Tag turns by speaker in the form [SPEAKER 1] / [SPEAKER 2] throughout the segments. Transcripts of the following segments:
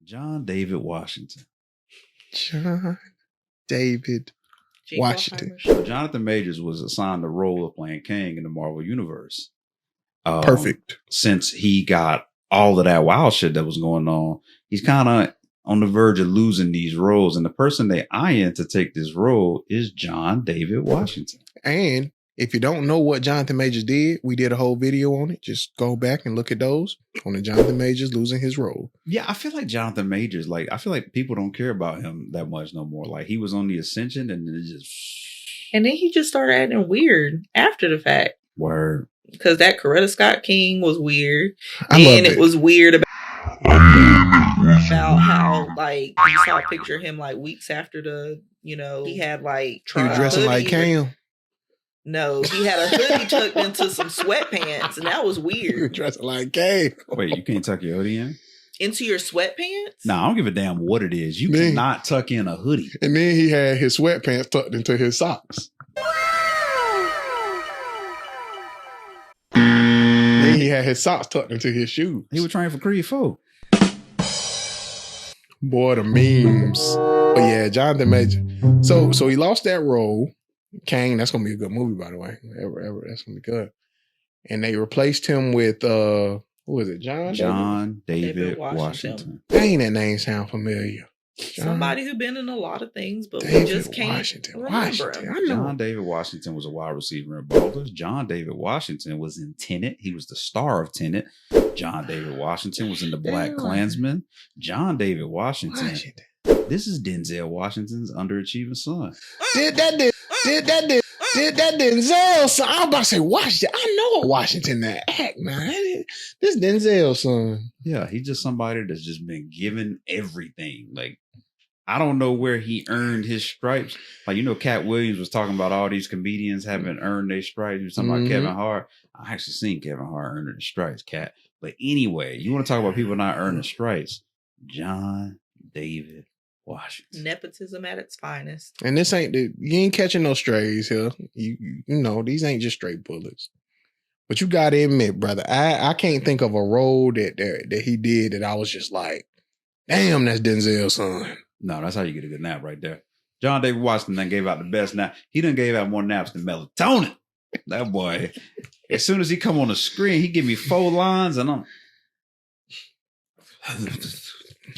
[SPEAKER 1] John David Washington.
[SPEAKER 2] John David Washington.
[SPEAKER 1] So Jonathan Majors was assigned the role of playing Kang in the Marvel Universe.
[SPEAKER 2] Perfect.
[SPEAKER 1] Since he got all of that wild shit that was going on, he's kind of on the verge of losing these roles. And the person they eyeing to take this role is John David Washington.
[SPEAKER 2] And if you don't know what Jonathan Majors did, we did a whole video on it. Just go back and look at those on the Jonathan Majors losing his role.
[SPEAKER 1] Yeah, I feel like Jonathan Majors, I feel like people don't care about him that much no more. Like, he was on the ascension and it just...
[SPEAKER 3] And then he just started acting weird after the fact.
[SPEAKER 1] Word.
[SPEAKER 3] Because that Coretta Scott King was weird.
[SPEAKER 2] And
[SPEAKER 3] it was weird about how, like, you saw a picture of him, like, weeks after he had, like...
[SPEAKER 2] He was dressing like Cam.
[SPEAKER 3] No, he had a hoodie tucked into some sweatpants, and that was weird.
[SPEAKER 2] Dressing like Kang.
[SPEAKER 1] Wait, you can't tuck your hoodie in?
[SPEAKER 3] Into your sweatpants?
[SPEAKER 1] Nah, I don't give a damn what it is. You cannot tuck in a hoodie.
[SPEAKER 2] And then he had his sweatpants tucked into his socks. Then he had his socks tucked into his shoes.
[SPEAKER 1] He was training for Creed 4.
[SPEAKER 2] Boy, the memes. But yeah, Jonathan Major. So he lost that role. Kang, that's gonna be a good movie, by the way. Ever, that's gonna be good. And they replaced him with who was it?
[SPEAKER 1] John David Washington.
[SPEAKER 2] Dang, that name sound familiar.
[SPEAKER 3] Somebody who been in a lot of things, but
[SPEAKER 2] David
[SPEAKER 3] we just can't remember him.
[SPEAKER 2] I know.
[SPEAKER 1] John David Washington was a wide receiver in Ballers. John David Washington was in Tenet. He was the star of Tenet. John David Washington was in The Black Klansman. John David Washington. This is Denzel Washington's underachieving son.
[SPEAKER 2] Did that Denzel son? I was about to say Washington. I know a Washington that act, man. This Denzel son.
[SPEAKER 1] Yeah, he's just somebody that's just been given everything. Like, I don't know where he earned his stripes. Like, Cat Williams was talking about all these comedians having earned their stripes. He was talking about Kevin Hart. I actually seen Kevin Hart earning the stripes, Cat. But anyway, you want to talk about people not earning stripes? John David Washington.
[SPEAKER 3] Nepotism at its finest.
[SPEAKER 2] And this you ain't catching no strays here. You know, these ain't just straight bullets. But you gotta admit, brother, I can't think of a role that he did that I was just like, damn, that's Denzel's son.
[SPEAKER 1] No, that's how you get a good nap right there. John David Washington done gave out the best nap. He done gave out more naps than melatonin. That boy, as soon as he come on the screen, he give me 4 lines and I'm...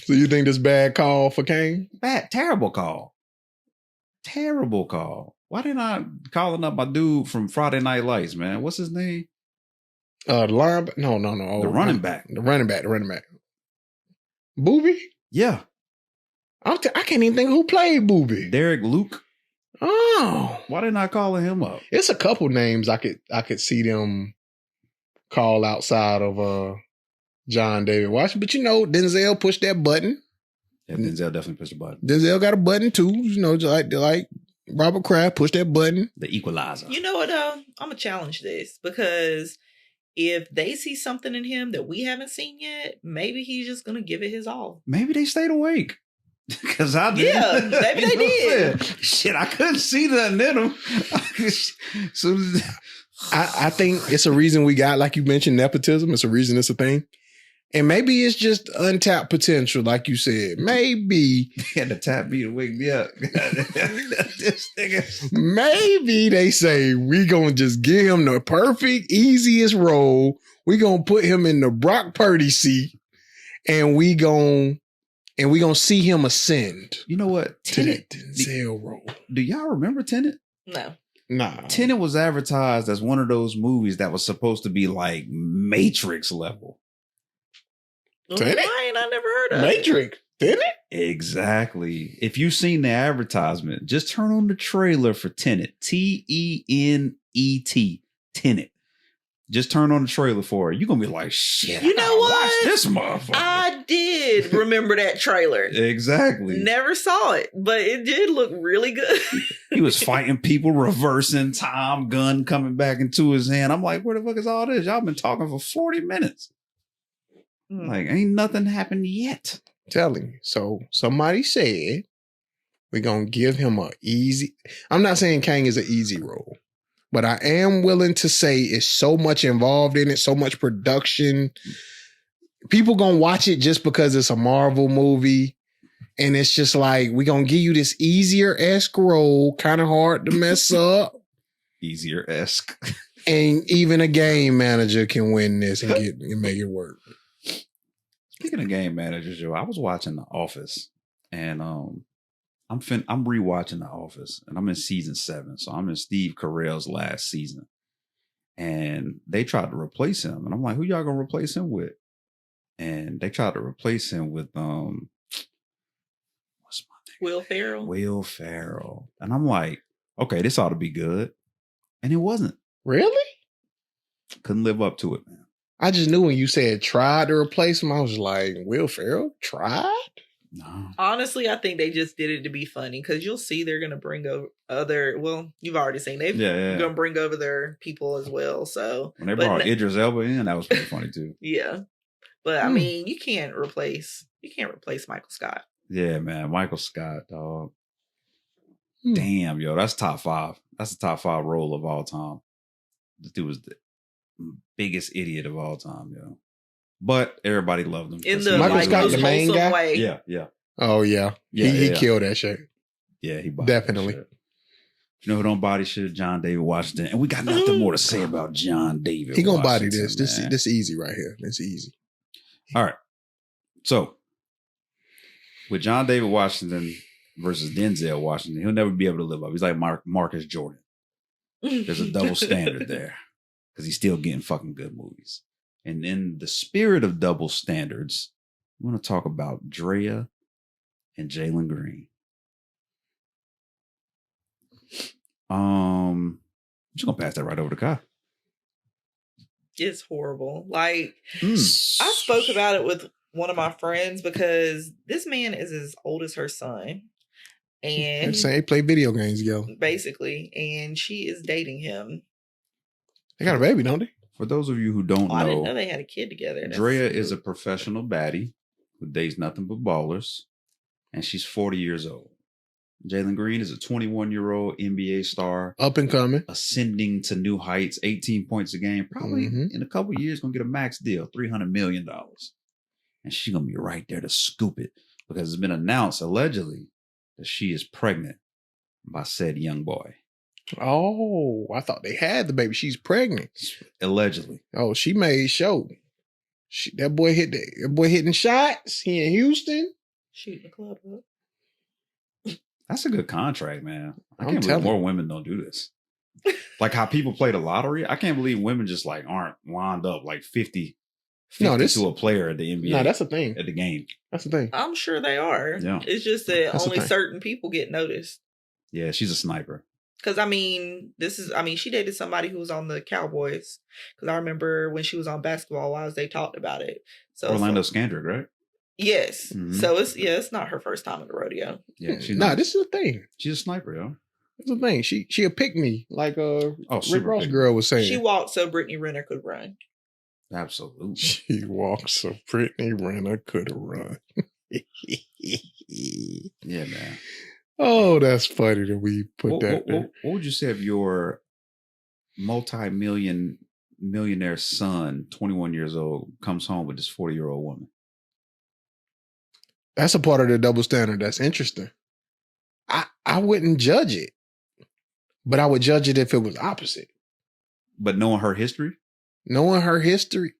[SPEAKER 2] So you think this bad call for Kang?
[SPEAKER 1] Terrible call. Terrible call. Why didn't I calling up my dude from Friday Night Lights, man? What's his name?
[SPEAKER 2] No.
[SPEAKER 1] The running back.
[SPEAKER 2] The running back. Booby?
[SPEAKER 1] Yeah.
[SPEAKER 2] I can't even think who played Booby.
[SPEAKER 1] Derek Luke.
[SPEAKER 2] Oh.
[SPEAKER 1] Why didn't I call him up?
[SPEAKER 2] It's a couple names I could see them call outside of John David Washington. But Denzel pushed that button.
[SPEAKER 1] Yeah, Denzel definitely pushed the button.
[SPEAKER 2] Denzel got a button too, just like Robert Kraft pushed that button.
[SPEAKER 1] The equalizer.
[SPEAKER 3] You know what, I'm going to challenge this because if they see something in him that we haven't seen yet, maybe he's just going to give it his all.
[SPEAKER 1] Maybe they stayed awake. Because I did.
[SPEAKER 3] Yeah, maybe they did.
[SPEAKER 1] Shit, I couldn't see nothing in them.
[SPEAKER 2] I think it's a reason we got, like you mentioned, nepotism. It's a reason it's a thing. And maybe it's just untapped potential, like you said. Maybe.
[SPEAKER 1] He had to tap me to wake me up. This nigga.
[SPEAKER 2] Maybe they say we gonna just give him the perfect, easiest role. We gonna put him in the Brock Purdy seat, and we gonna see him ascend.
[SPEAKER 1] You know what?
[SPEAKER 2] Tenet, to that Denzel role.
[SPEAKER 1] Do y'all remember Tenet?
[SPEAKER 3] No.
[SPEAKER 2] Nah.
[SPEAKER 1] Tenet was advertised as one of those movies that was supposed to be like Matrix level.
[SPEAKER 2] Tenet?
[SPEAKER 3] I never heard of
[SPEAKER 2] Matrix. Tenet?
[SPEAKER 1] Exactly. If you've seen the advertisement, just turn on the trailer for Tenet. Tenet. Tenet. Just turn on the trailer for it. You're going to be like, shit,
[SPEAKER 3] you know what?
[SPEAKER 1] Watch this motherfucker.
[SPEAKER 3] I did remember that trailer.
[SPEAKER 1] Exactly.
[SPEAKER 3] Never saw it, but it did look really good.
[SPEAKER 1] He was fighting people, reversing time, gun coming back into his hand. I'm like, where the fuck is all this? Y'all been talking for 40 minutes. Like, ain't nothing happened yet.
[SPEAKER 2] Telling you. So somebody said we're going to give him a easy. I'm not saying Kang is an easy role, but I am willing to say it's so much involved in it, so much production. people gonna watch it just because it's a Marvel movie. And it's just like, we're gonna give you this easier-esque role, kind of hard to mess up.
[SPEAKER 1] Easier-esque.
[SPEAKER 2] And even a game manager can win this and make it work.
[SPEAKER 1] Speaking of game managers, I was watching The Office, and I'm rewatching The Office, and I'm in season 7, so I'm in Steve Carell's last season, and they tried to replace him, and I'm like, who y'all gonna replace him with? And they tried to replace him with what's my name?
[SPEAKER 3] Will Ferrell.
[SPEAKER 1] Will Ferrell, and I'm like, okay, this ought to be good, and it wasn't.
[SPEAKER 2] Really?
[SPEAKER 1] Couldn't live up to it, man.
[SPEAKER 2] I just knew when you said tried to replace him, I was like, Will Ferrell tried?
[SPEAKER 1] No.
[SPEAKER 3] Honestly, I think they just did it to be funny because you'll see they're going to bring over you've already seen they're going to bring over their people as well. So
[SPEAKER 1] when they brought Idris Elba in, that was pretty funny too.
[SPEAKER 3] Yeah. But I mean, you can't replace Michael Scott.
[SPEAKER 1] Yeah, man. Michael Scott, dog. Damn, yo, that's top 5. That's the top 5 role of all time. This dude was the biggest idiot of all time, yo. But everybody loved him.
[SPEAKER 3] In the
[SPEAKER 2] Michael Scott, the main guy?
[SPEAKER 3] way.
[SPEAKER 1] Yeah.
[SPEAKER 2] Oh, yeah. He killed that shit.
[SPEAKER 1] Yeah, he
[SPEAKER 2] definitely.
[SPEAKER 1] That shit. You know who don't body shit? John David Washington. And we got nothing more to say about John David
[SPEAKER 2] He gonna body
[SPEAKER 1] Washington,
[SPEAKER 2] this. This easy right here. It's easy.
[SPEAKER 1] All right. So, with John David Washington versus Denzel Washington, he'll never be able to live up. He's like Marcus Jordan. There's a double standard there because he's still getting fucking good movies. And in the spirit of double standards, I want to talk about Drea and Jalen Green. I'm just gonna pass that right over to Kai.
[SPEAKER 3] It's horrible. Like I spoke about it with one of my friends because this man is as old as her son. And
[SPEAKER 2] they play video games together.
[SPEAKER 3] Basically. And she is dating him.
[SPEAKER 2] They got a baby, don't they?
[SPEAKER 1] For those of you who don't know,
[SPEAKER 3] I didn't know they had a kid together.
[SPEAKER 1] Drea is a professional baddie who dates nothing but ballers, and she's 40 years old. Jalen Green is a 21-year-old NBA star.
[SPEAKER 2] Up and coming.
[SPEAKER 1] Ascending to new heights, 18 points a game. Probably in a couple of years going to get a max deal, $300 million. And she's going to be right there to scoop it because it's been announced, allegedly, that she is pregnant by said young boy.
[SPEAKER 2] Oh, I thought they had the baby. She's pregnant.
[SPEAKER 1] Allegedly.
[SPEAKER 2] Oh, she made show. That boy hitting shots. He in Houston.
[SPEAKER 3] Shooting the club up.
[SPEAKER 1] That's a good contract, man. I
[SPEAKER 2] I'm
[SPEAKER 1] can't believe
[SPEAKER 2] telling
[SPEAKER 1] more women don't do this. Like how people play the lottery. I can't believe women just like aren't lined up like 50 to a player at the NBA.
[SPEAKER 2] No, that's the thing.
[SPEAKER 1] At the game.
[SPEAKER 2] That's the thing.
[SPEAKER 3] I'm sure they are.
[SPEAKER 1] Yeah.
[SPEAKER 3] It's just that
[SPEAKER 2] That's
[SPEAKER 3] only certain people get noticed.
[SPEAKER 1] Yeah, she's a sniper.
[SPEAKER 3] Because, she dated somebody who was on the Cowboys. Because I remember when she was on Basketball Wives, they talked about it. So
[SPEAKER 1] Orlando Scandrick, right?
[SPEAKER 3] Yes. Mm-hmm. So it's not her first time at the rodeo.
[SPEAKER 1] Yeah.
[SPEAKER 2] This is a thing.
[SPEAKER 1] She's a sniper, yo.
[SPEAKER 2] It's a thing. She'll pick me, like Rick Ross
[SPEAKER 1] big.
[SPEAKER 2] girl was saying.
[SPEAKER 3] She walked so Brittany Renner could run.
[SPEAKER 1] Absolutely.
[SPEAKER 2] She walked so Brittany Renner could run.
[SPEAKER 1] Yeah, man.
[SPEAKER 2] Oh, that's funny that we put that there.
[SPEAKER 1] What would you say if your millionaire son, 21 years old, comes home with this 40-year-old woman?
[SPEAKER 2] That's a part of the double standard. That's interesting. I wouldn't judge it, but I would judge it if it was opposite.
[SPEAKER 1] But knowing her history?
[SPEAKER 2] Knowing her history?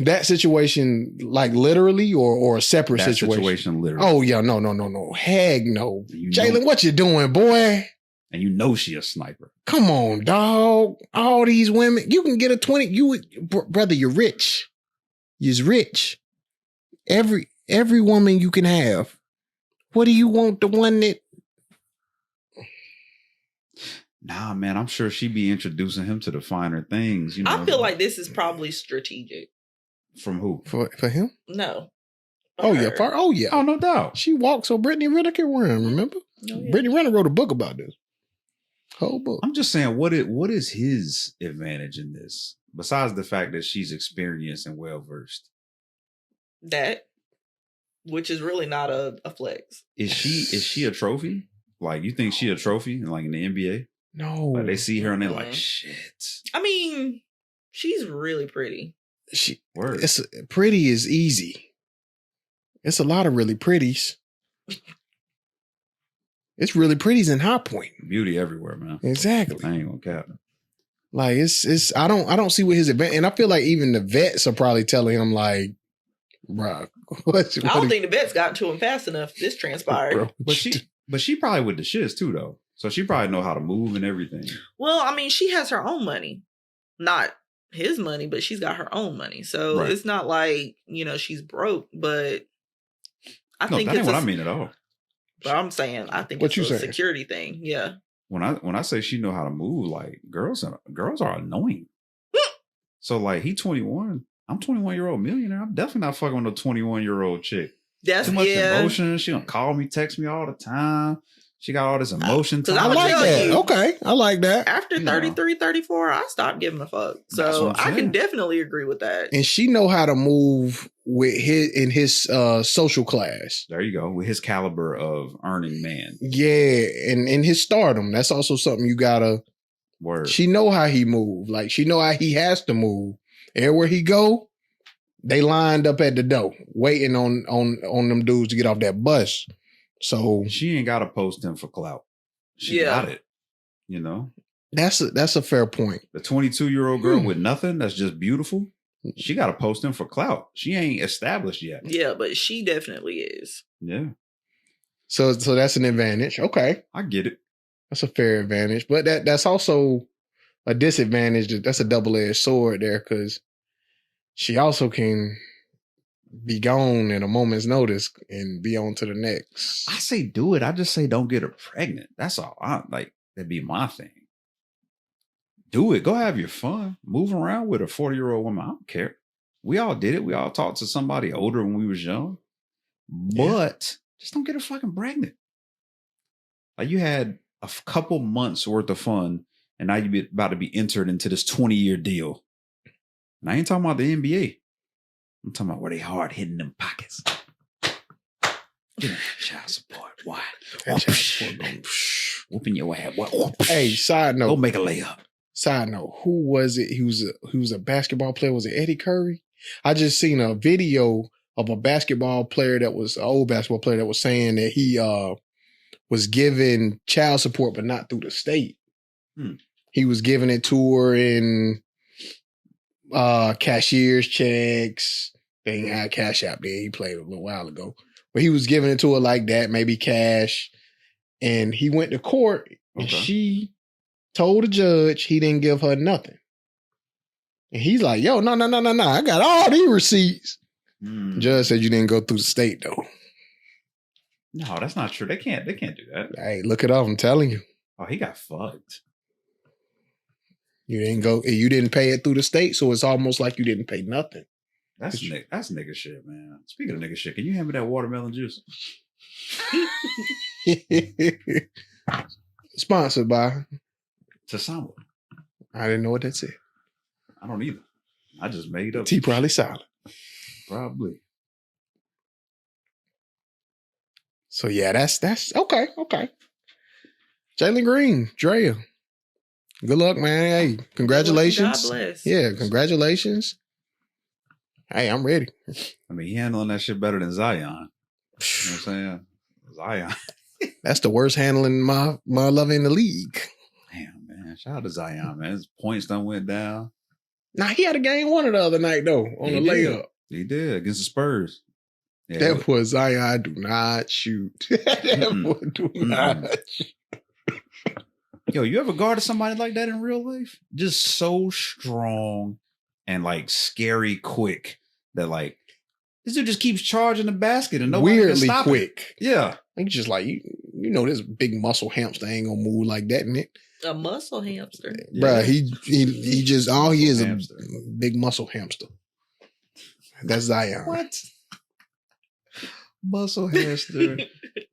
[SPEAKER 2] That situation, like literally, or a separate situation?
[SPEAKER 1] Literally.
[SPEAKER 2] Oh, yeah. No. Heck no. Jalen, what you doing, boy?
[SPEAKER 1] And you know she a sniper.
[SPEAKER 2] Come on, dog. All these women. You can get a 20. Brother, you're rich. You're rich. Every woman you can have. What do you want? The one that...
[SPEAKER 1] Nah, man, I'm sure she'd be introducing him to the finer things. You know,
[SPEAKER 3] I feel like this is probably strategic.
[SPEAKER 1] From who?
[SPEAKER 2] For him?
[SPEAKER 3] No.
[SPEAKER 2] Oh, yeah.
[SPEAKER 1] Oh, no doubt.
[SPEAKER 2] She walked so Brittany Renner can run, remember? Oh, yeah. Brittany Renner wrote a book about this. Whole book.
[SPEAKER 1] I'm just saying, what is his advantage in this? Besides the fact that she's experienced and well-versed.
[SPEAKER 3] That, which is really not a flex.
[SPEAKER 1] Is she a trophy? Like, you think she a trophy like in the NBA?
[SPEAKER 2] No.
[SPEAKER 1] Like they see her and they're like, shit.
[SPEAKER 3] I mean, she's really pretty.
[SPEAKER 1] Word.
[SPEAKER 2] It's pretty is easy. It's a lot of really pretties. It's really pretties in High Point.
[SPEAKER 1] Beauty everywhere, man.
[SPEAKER 2] Exactly.
[SPEAKER 1] I ain't gonna cap it.
[SPEAKER 2] Like it's I don't see what his advantage, and I feel like even the vets are probably telling him like, bro,
[SPEAKER 3] I don't think the vets got to him fast enough. This transpired.
[SPEAKER 2] Bro,
[SPEAKER 1] But she probably with the shits too, though. So she probably know how to move and everything.
[SPEAKER 3] Well, I mean, she has her own money, not his money, but she's got her own money. So
[SPEAKER 1] Right.
[SPEAKER 3] it's not like, she's broke, but I think
[SPEAKER 1] that
[SPEAKER 3] it's
[SPEAKER 1] ain't what I mean at all.
[SPEAKER 3] But I'm saying, I think
[SPEAKER 2] What
[SPEAKER 3] it's
[SPEAKER 2] you
[SPEAKER 3] a
[SPEAKER 2] saying?
[SPEAKER 3] security thing. Yeah.
[SPEAKER 1] When I say she know how to move, like girls are annoying. So like he 21, I'm 21-year-old millionaire. I'm definitely not fucking with a 21-year-old chick.
[SPEAKER 3] That's
[SPEAKER 1] Too much emotion. She gonna call me, text me all the time. She got all this emotion.
[SPEAKER 3] 'Cause
[SPEAKER 2] I
[SPEAKER 3] I'ma
[SPEAKER 2] like
[SPEAKER 3] tell
[SPEAKER 2] that.
[SPEAKER 3] you.
[SPEAKER 2] Okay, I like that.
[SPEAKER 3] After
[SPEAKER 1] No.
[SPEAKER 3] 33, 34, I stopped giving a fuck.
[SPEAKER 1] That's
[SPEAKER 3] So
[SPEAKER 1] what I'm
[SPEAKER 3] I can
[SPEAKER 1] saying.
[SPEAKER 3] definitely agree with that.
[SPEAKER 2] And she know how to move with his social class.
[SPEAKER 1] There you go. With his caliber of earning man.
[SPEAKER 2] Yeah, and in his stardom, that's also something you gotta.
[SPEAKER 1] Word.
[SPEAKER 2] She know how he move. Like she know how he has to move. Everywhere he go, they lined up at the door waiting on them dudes to get off that bus. So
[SPEAKER 1] She ain't gotta post him for clout. She
[SPEAKER 3] Yeah.
[SPEAKER 1] got it.
[SPEAKER 2] that's a fair point.
[SPEAKER 1] The 22-year-old girl with nothing that's just beautiful. She gotta post him for clout. She ain't established yet.
[SPEAKER 3] Yeah, but she definitely is.
[SPEAKER 1] Yeah.
[SPEAKER 2] So that's an advantage. Okay.
[SPEAKER 1] I get it.
[SPEAKER 2] That's a fair advantage. But that's also a disadvantage. That's a double-edged sword there because she also can be gone at a moment's notice and be on to the next.
[SPEAKER 1] I say do it. I just say don't get her pregnant. That's all. That'd be my thing. Do it. Go have your fun. Move around with a 40-year-old woman. I don't care. We all did it. We all talked to somebody older when we was young. But just don't get her fucking pregnant. Like you had a couple months worth of fun, and now you're about to be entered into this 20-year deal. And I ain't talking about the NBA. I'm talking about where they hard hitting them pockets. Get that child support. Why? Whooping your ass.
[SPEAKER 2] Hey, side note.
[SPEAKER 1] Go make a layup.
[SPEAKER 2] Side note, who was it? He was a basketball player. Was it Eddie Curry? I just seen a video of a basketball player that was an old basketball player that was saying that he was giving child support, but not through the state. He was giving it to her in cashier's checks. They ain't had Cash App then. He played a little while ago. But he was giving it to her like that, maybe cash. And he went to court and she told the judge he didn't give her nothing. And he's like, yo, no. I got all these receipts. The judge said you didn't go through the state though.
[SPEAKER 1] No, that's not true. They can't do that.
[SPEAKER 2] Hey, look it up. I'm telling you.
[SPEAKER 1] Oh, he got fucked.
[SPEAKER 2] You didn't pay it through the state, so it's almost like you didn't pay nothing.
[SPEAKER 1] That's nigga shit, man. Speaking of nigga shit, can you hand me that watermelon juice?
[SPEAKER 2] Sponsored by
[SPEAKER 1] Tasamba.
[SPEAKER 2] I didn't know what that said.
[SPEAKER 1] I don't either. I just made up.
[SPEAKER 2] Tea probably solid.
[SPEAKER 1] Probably.
[SPEAKER 2] So yeah, that's okay. Jalen Green, Drea. Good luck, man. Hey, congratulations.
[SPEAKER 3] God bless.
[SPEAKER 2] Yeah, congratulations. Hey, I'm ready.
[SPEAKER 1] I mean, he handling that shit better than Zion. You know what I'm saying? Zion.
[SPEAKER 2] That's the worst handling my love in the league.
[SPEAKER 1] Damn, man. Shout out to Zion, man. His points done went down.
[SPEAKER 2] Now he had a game winner the other night though on the layup.
[SPEAKER 1] He did against the Spurs. Yeah,
[SPEAKER 2] That boy Zion do not shoot. That boy do not shoot.
[SPEAKER 1] Yo, you ever guarded somebody like that in real life? Just so strong and like scary quick that like this dude just keeps charging the basket and nobody
[SPEAKER 2] Weirdly
[SPEAKER 1] can stop
[SPEAKER 2] quick.
[SPEAKER 1] It. Yeah.
[SPEAKER 2] He's just like, you know, this big muscle hamster ain't gonna move like that, innit?
[SPEAKER 3] A muscle hamster.
[SPEAKER 1] Yeah.
[SPEAKER 2] Bruh, he just, all he is
[SPEAKER 1] Hamster.
[SPEAKER 2] a big muscle hamster. That's Zion.
[SPEAKER 1] What? Muscle hamster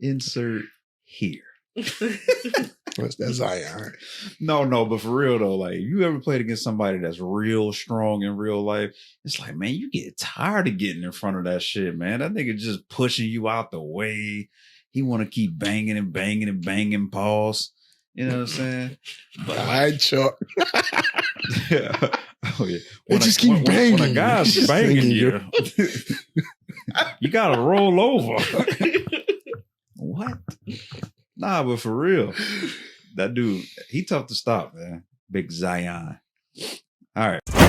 [SPEAKER 1] insert here.
[SPEAKER 2] That's Zion.
[SPEAKER 1] No, but for real though, like you ever played against somebody that's real strong in real life, it's like, man, you get tired of getting in front of that shit, man. That nigga just pushing you out the way. He want to keep banging, pause. You know what I'm saying? But
[SPEAKER 2] All right, Chuck.
[SPEAKER 1] Oh yeah.
[SPEAKER 2] It just keep banging.
[SPEAKER 1] When a guy's
[SPEAKER 2] Just
[SPEAKER 1] banging
[SPEAKER 2] banging
[SPEAKER 1] you, you gotta roll over. What? Nah, but for real, that dude, he tough to stop, man. Big Zion. All right.